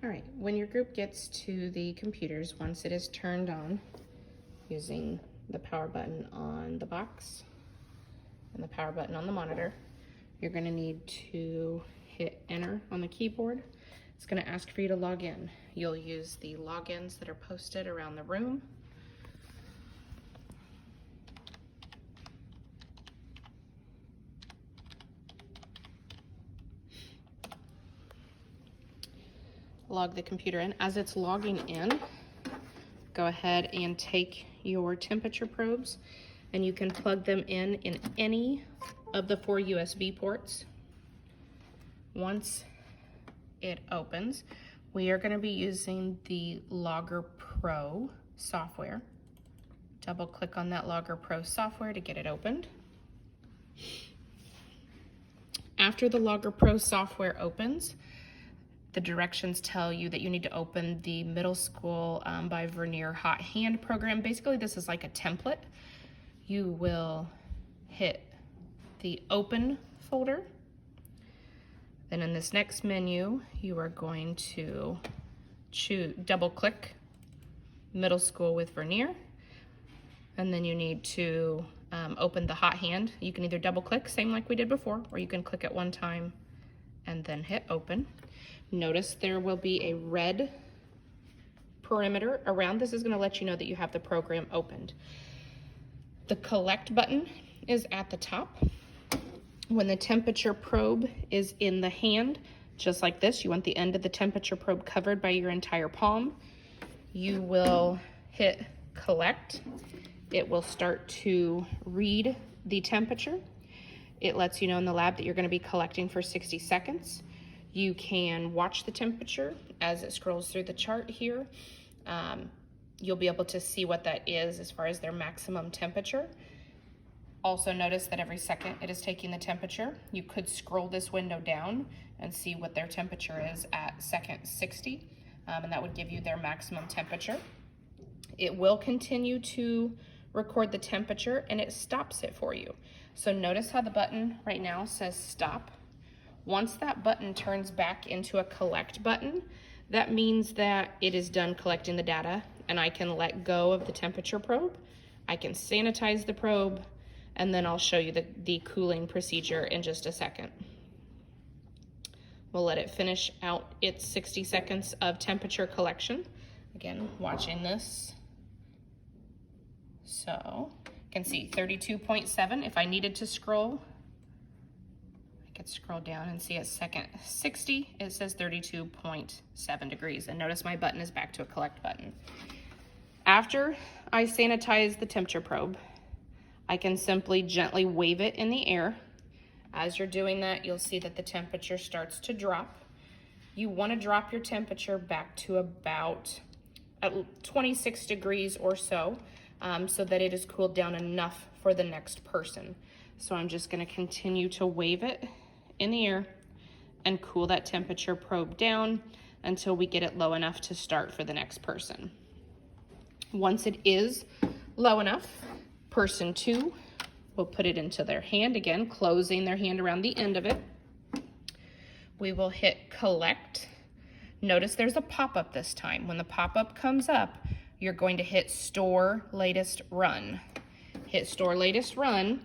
All right, when your group gets to the computers, once it is turned on using the power button on the box and the power button on the monitor, you're gonna need to hit enter on the keyboard. It's gonna ask for you to log in. You'll use the logins that are posted around the room. Log the computer in. As it's logging in, go ahead and take your temperature probes and you can plug them in any of the 4 USB ports. Once it opens, we are going to be using the Logger Pro software. Double click on that Logger Pro software to get it opened. After the Logger Pro software opens, the directions tell you that you need to open the Middle School by Vernier Hot Hand program. Basically, this is like a template. You will hit the Open folder. Then in this next menu, you are going to double click Middle School with Vernier. And then you need to open the Hot Hand. You can either double click, same like we did before, or you can click it one time and then hit open. Notice there will be a red perimeter around. This is going to let you know that you have the program opened. The collect button is at the top. When the temperature probe is in the hand, just like this, you want the end of the temperature probe covered by your entire palm. You will hit collect. It will start to read the temperature. It lets you know in the lab that you're going to be collecting for 60 seconds. You can watch the temperature as it scrolls through the chart here. You'll be able to see what that is as far as their maximum temperature. Also notice that every second it is taking the temperature. You could scroll this window down and see what their temperature is at second 60, and that would give you their maximum temperature. It will continue to record the temperature and it stops it for you. So notice how the button right now says stop. Once that button turns back into a collect button, that means that it is done collecting the data and I can let go of the temperature probe. I can sanitize the probe, and then I'll show you the cooling procedure in just a second. We'll let it finish out its 60 seconds of temperature collection. Again, watching this. So you can see 32.7. If I needed to scroll, I could scroll down and see at second 60, it says 32.7 degrees. And notice my button is back to a collect button. After I sanitize the temperature probe, I can simply gently wave it in the air. As you're doing that, you'll see that the temperature starts to drop. You want to drop your temperature back to about 26 degrees or so, so that it is cooled down enough for the next person. So I'm just going to continue to wave it in the air and cool that temperature probe down until we get it low enough to start for the next person. Once it is low enough, person 2 will put it into their hand again, closing their hand around the end of it. We will hit collect. Notice there's a pop-up this time. When the pop-up comes up, you're going to hit store latest run. Hit store latest run,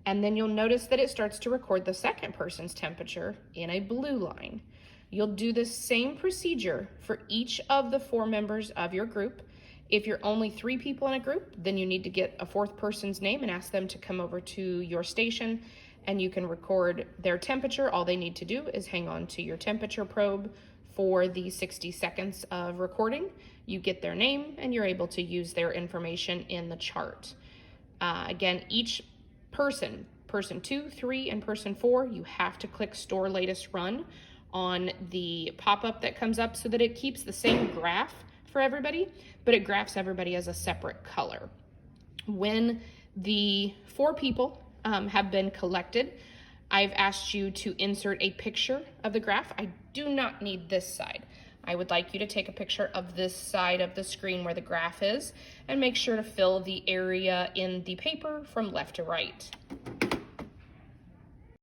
and then you'll notice that it starts to record the second person's temperature in a blue line. You'll do the same procedure for each of the 4 members of your group. If you're only 3 people in a group, then you need to get a 4th person's name and ask them to come over to your station and you can record their temperature. All they need to do is hang on to your temperature probe for the 60 seconds of recording. You get their name and you're able to use their information in the chart. Again, each person 2, 3, and person 4, you have to click store latest run on the pop-up that comes up so that it keeps the same graph for everybody, but it graphs everybody as a separate color. When the 4 people have been collected, I've asked you to insert a picture of the graph. I do not need this side. I would like you to take a picture of this side of the screen where the graph is and make sure to fill the area in the paper from left to right.